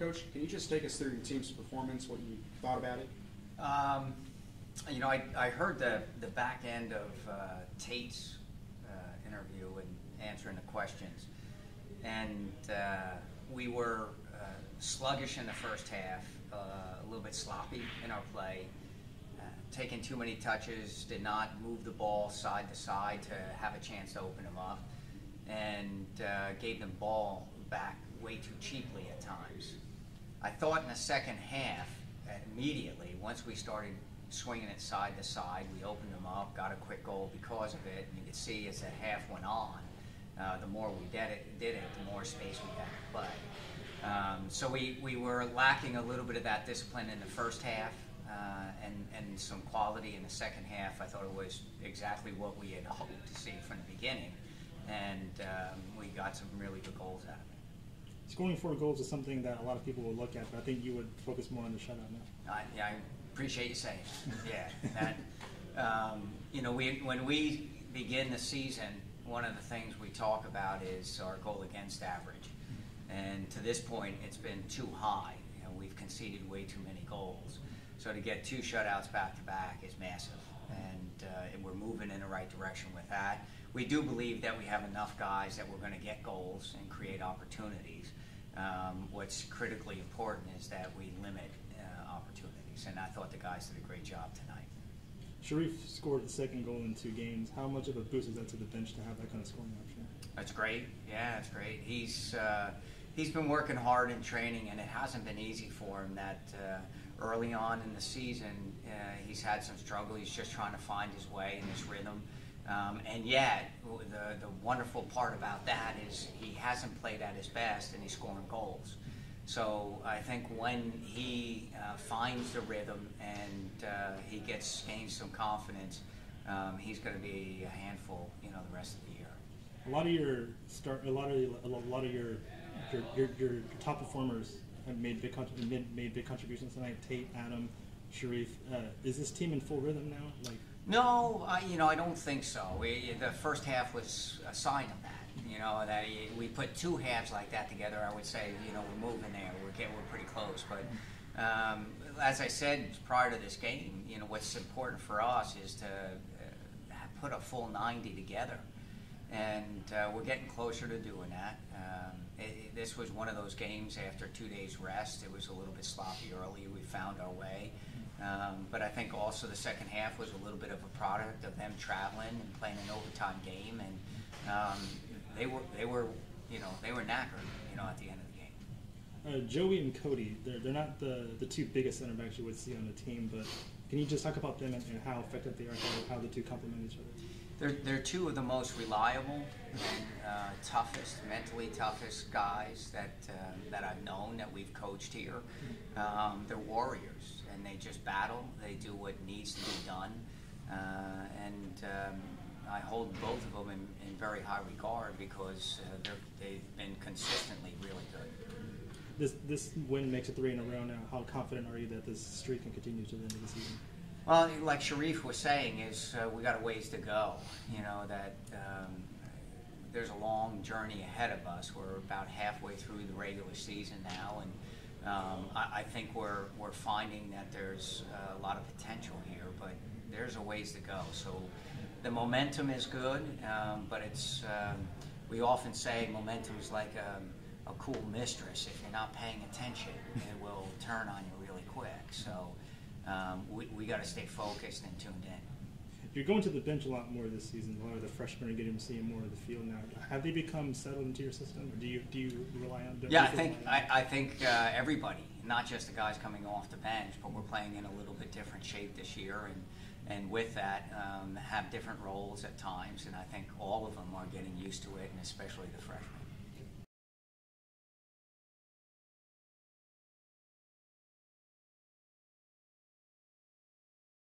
Coach, can you just take us through your team's performance, what you thought about it? You know, I heard the back end of Tate's interview and answering the questions, and we were sluggish in the first half, a little bit sloppy in our play, taking too many touches, did not move the ball side to side to have a chance to open them up, and gave them ball back way too cheaply at times. I thought in the second half, immediately, once we started swinging it side to side, we opened them up, got a quick goal because of it, and you could see as the half went on, the more we did it, the more space we had to play. So we were lacking a little bit of that discipline in the first half, and some quality in the second half. I thought it was exactly what we had hoped to see from the beginning, and we got some really good goals out of it. Scoring 4 goals is something that a lot of people will look at, but I think you would focus more on the shutout now. Yeah, I appreciate you saying that. Yeah, that, you know, when we begin the season, one of the things we talk about is our goal against average, and to this point, it's been too high. You know, we've conceded way too many goals. So to get 2 shutouts back to back is massive, and we're moving in the right direction with that. We do believe that we have enough guys that we're going to get goals and create opportunities. What's critically important is that we limit opportunities, and I thought the guys did a great job tonight. Sharif scored the 2nd goal in 2 games. How much of a boost is that to the bench to have that kind of scoring option? That's great. Yeah, that's great. He's been working hard in training, and it hasn't been easy for him. That early on in the season, he's had some struggle. He's just trying to find his way and his rhythm. And yet, the wonderful part about that is he hasn't played at his best, and he's scoring goals. So I think when he finds the rhythm and he gains some confidence, he's going to be a handful, you know, the rest of the year. A lot of your top performers have made big contributions tonight. Tate, Adam, Sharif. Is this team in full rhythm now? No, you know, I don't think so. The first half was a sign of that. You know, that we put 2 halves like that together. I would say, you know, we're moving there. We're pretty close. But as I said prior to this game, you know, what's important for us is to put a full 90 together, and we're getting closer to doing that. This was one of those games after 2 days rest. It was a little bit sloppy early. We found our way. But I think also the second half was a little bit of a product of them traveling and playing an overtime game, and they were knackered, you know, at the end of the game. Joey and Cody, they're not the 2 biggest center backs you would see on the team, but can you just talk about them and how effective they are, how the 2 complement each other? They're 2 of the most reliable and mentally toughest guys that I've known, that we've coached here. They're warriors, and they just battle. They do what needs to be done, and I hold both of them in very high regard because they've been consistently really good. This win makes it 3 in a row now. How confident are you that this streak can continue to the end of the season? Well, like Sharif was saying, is we got a ways to go. You know, that there's a long journey ahead of us. We're about halfway through the regular season now, and I think we're finding that there's a lot of potential here, but there's a ways to go. So the momentum is good, but it's we often say momentum is like a cool mistress. If you're not paying attention, it will turn on you really quick. So we got to stay focused and tuned in. You're going to the bench a lot more this season. A lot of the freshmen are getting to see more of the field now. Have they become settled into your system, or do you rely on them? Yeah, I think everybody, not just the guys coming off the bench, but we're playing in a little bit different shape this year, and with that, have different roles at times, and I think all of them are getting used to it, and especially the freshmen.